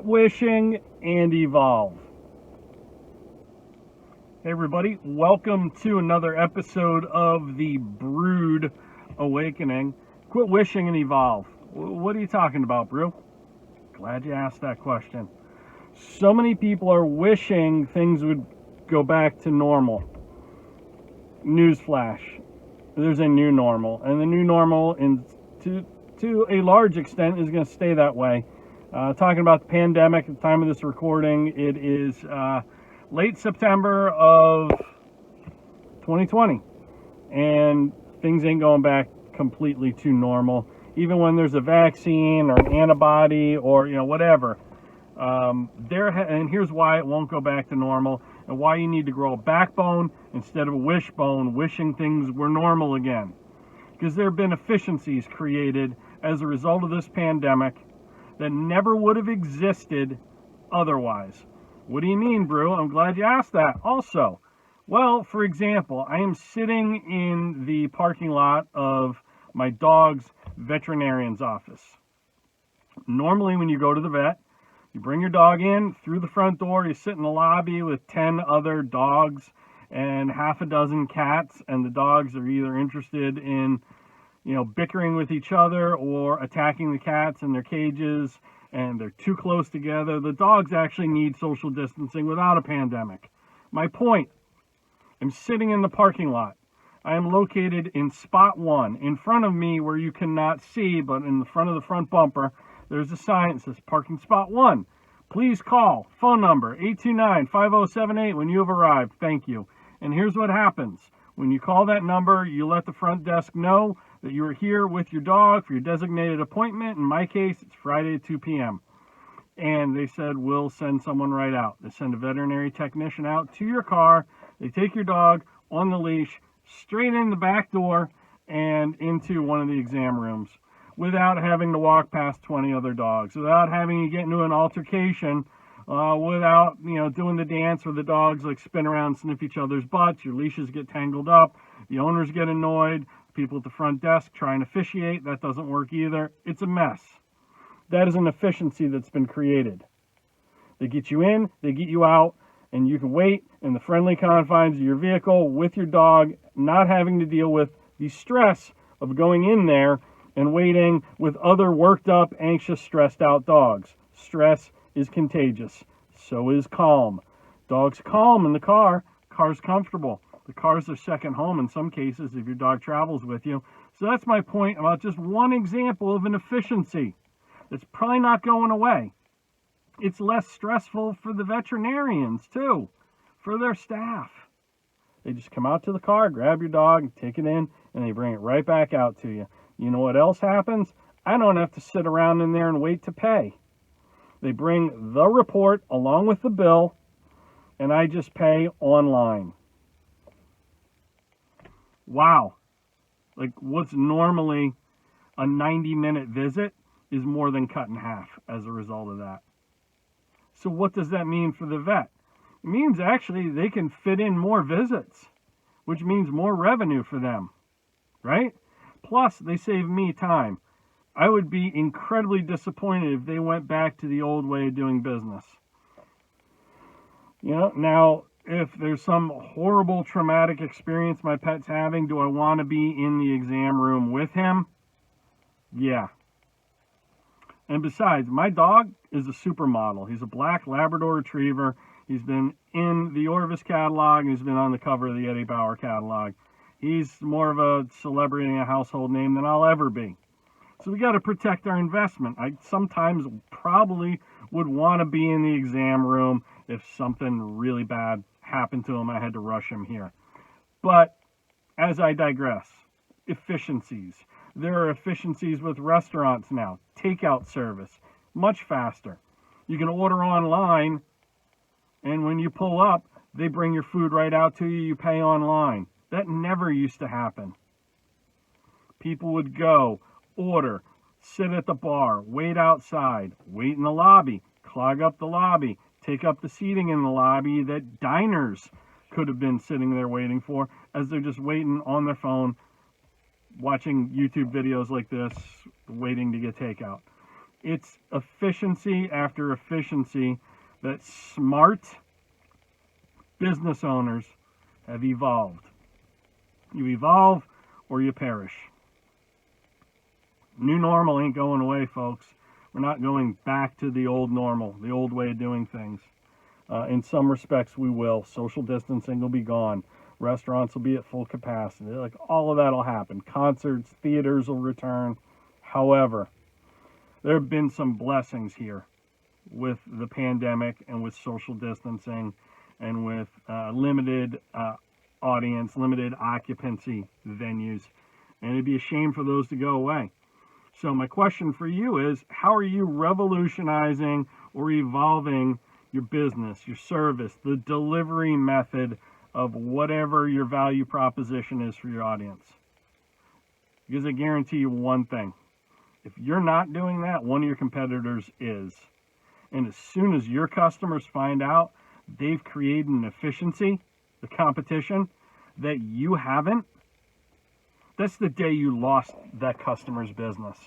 Quit wishing and evolve. Hey everybody, welcome to another episode of the Brood Awakening. Quit wishing and evolve. What are you talking about, Brew? Glad you asked that question. So many people are wishing things would go back to normal. Newsflash, there's a new normal, and the new normal, to a large extent, is going to stay that way. Talking about the pandemic at the time of this recording, it is late September of 2020, and things ain't going back completely to normal. Even when there's a vaccine or an antibody or whatever, and here's why it won't go back to normal, and why you need to grow a backbone instead of a wishbone, wishing things were normal again. Because there have been efficiencies created as a result of this pandemic that never would have existed otherwise. What do you mean, Brew? I'm glad you asked that. Also, well, for example, I am sitting in the parking lot of my dog's veterinarian's office. Normally, when you go to the vet, you bring your dog in through the front door, you sit in the lobby with 10 other dogs and half a dozen cats, and the dogs are either interested in bickering with each other or attacking the cats in their cages, and they're too close together. The dogs actually need social distancing without a pandemic. My point, I'm sitting in the parking lot. I am located in spot 1. In front of me, where you cannot see, but in the front of the front bumper, there's a sign that says parking spot 1. Please call. Phone number 829-5078 when you have arrived. Thank you. And here's what happens. When you call that number, you let the front desk know that you are here with your dog for your designated appointment. In my case, it's Friday at 2 p.m. And they said, we'll send someone right out. They send a veterinary technician out to your car. They take your dog on the leash straight in the back door and into one of the exam rooms without having to walk past 20 other dogs, without having to get into an altercation, without doing the dance where the dogs spin around and sniff each other's butts. Your leashes get tangled up. The owners get annoyed. People at the front desk try and officiate. That doesn't work either. It's a mess. That is an efficiency that's been created. They get you in, they get you out, and you can wait in the friendly confines of your vehicle with your dog, not having to deal with the stress of going in there and waiting with other worked up, anxious, stressed out dogs. Stress is contagious. So is calm. Dog's calm in the car. Car's comfortable. The car's their second home in some cases if your dog travels with you. So that's my point about just one example of an efficiency that's probably not going away. It's less stressful for the veterinarians too, for their staff. They just come out to the car, grab your dog, take it in, and they bring it right back out to you. You know what else happens? I don't have to sit around in there and wait to pay. They bring the report along with the bill, and I just pay online. Wow. What's normally a 90-minute visit is more than cut in half as a result of that. So what does that mean for the vet? It means actually they can fit in more visits, which means more revenue for them, right? Plus, they save me time. I would be incredibly disappointed if they went back to the old way of doing business. Now, if there's some horrible traumatic experience my pet's having, do I want to be in the exam room with him? Yeah. And besides, my dog is a supermodel. He's a black Labrador Retriever. He's been in the Orvis catalog, and he's been on the cover of the Eddie Bauer catalog. He's more of a celebrity and a household name than I'll ever be. So we got to protect our investment. I sometimes probably would want to be in the exam room if something really bad happened to him. I had to rush him here. But as I digress, efficiencies. There are efficiencies with restaurants now. Takeout service, much faster. You can order online, and when you pull up, they bring your food right out to you. You pay online. That never used to happen. People would go, order, sit at the bar, wait outside, wait in the lobby, clog up the lobby, take up the seating in the lobby that diners could have been sitting there waiting for, as they're just waiting on their phone, watching YouTube videos like this, waiting to get takeout. It's efficiency after efficiency that smart business owners have evolved. You evolve or you perish. New normal ain't going away, folks. We're not going back to the old normal, the old way of doing things. In some respects, we will. Social distancing will be gone. Restaurants will be at full capacity. Like, all of that will happen. Concerts, theaters will return. However, there have been some blessings here with the pandemic and with social distancing and with limited audience, limited occupancy venues. And it'd be a shame for those to go away. So my question for you is, how are you revolutionizing or evolving your business, your service, the delivery method of whatever your value proposition is for your audience? Because I guarantee you one thing. If you're not doing that, one of your competitors is. And as soon as your customers find out they've created an efficiency, the competition, that you haven't, that's the day you lost that customer's business.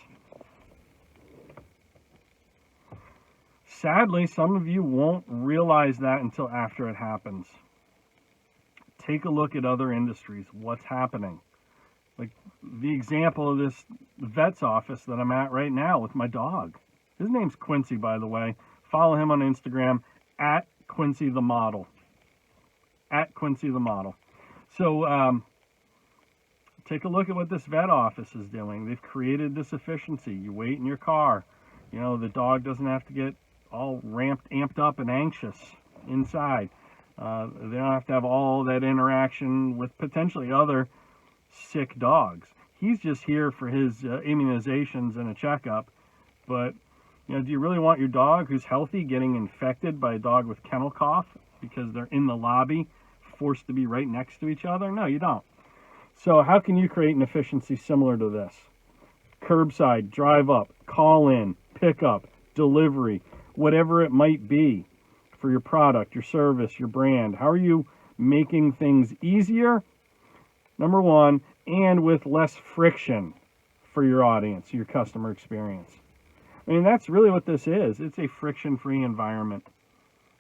Sadly, some of you won't realize that until after it happens. Take a look at other industries. What's happening? Like the example of this vet's office that I'm at right now with my dog. His name's Quincy, by the way. Follow him on Instagram, at Quincy the Model. At Quincy the Model. So take a look at what this vet office is doing. They've created this efficiency. You wait in your car. You know, the dog doesn't have to get all amped up and anxious inside. They don't have to have all that interaction with potentially other sick dogs. He's just here for his immunizations and a checkup. But, you know, do you really want your dog who's healthy getting infected by a dog with kennel cough because they're in the lobby, forced to be right next to each other? No, you don't. So how can you create an efficiency similar to this? Curbside, drive up, call in, pick up, delivery, whatever it might be for your product, your service, your brand. How are you making things easier? Number one, and with less friction for your audience, your customer experience. I mean, that's really what this is. It's a friction-free environment.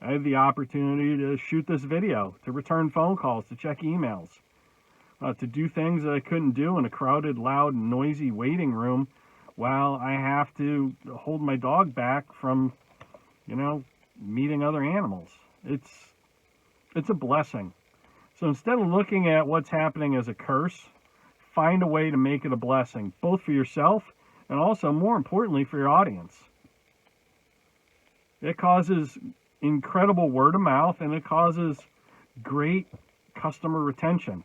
I have the opportunity to shoot this video, to return phone calls, to check emails, to do things that I couldn't do in a crowded, loud, noisy waiting room while I have to hold my dog back from, you know, meeting other animals. It's a blessing. So instead of looking at what's happening as a curse, find a way to make it a blessing, both for yourself and also, more importantly, for your audience. It causes incredible word of mouth, and it causes great customer retention,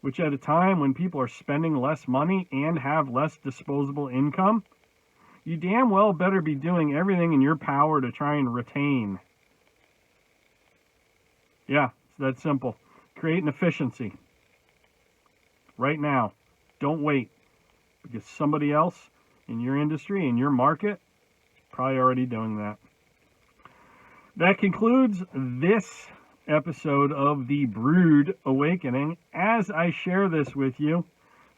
which at a time when people are spending less money and have less disposable income, you damn well better be doing everything in your power to try and retain. Yeah, it's that simple. Create an efficiency right now. Don't wait, because somebody else in your industry, in your market, is probably already doing that. That concludes this episode of the Brood Awakening. As I share this with you,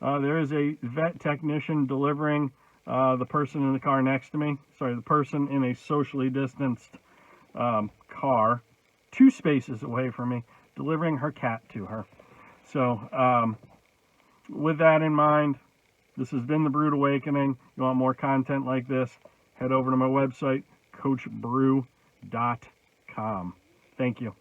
there is a vet technician delivering the person in the car next to me. Sorry, the person in a socially distanced car, 2 spaces away from me, delivering her cat to her. So, with that in mind, this has been the Brood Awakening. You want more content like this, head over to my website, coachbrew.com. Thank you.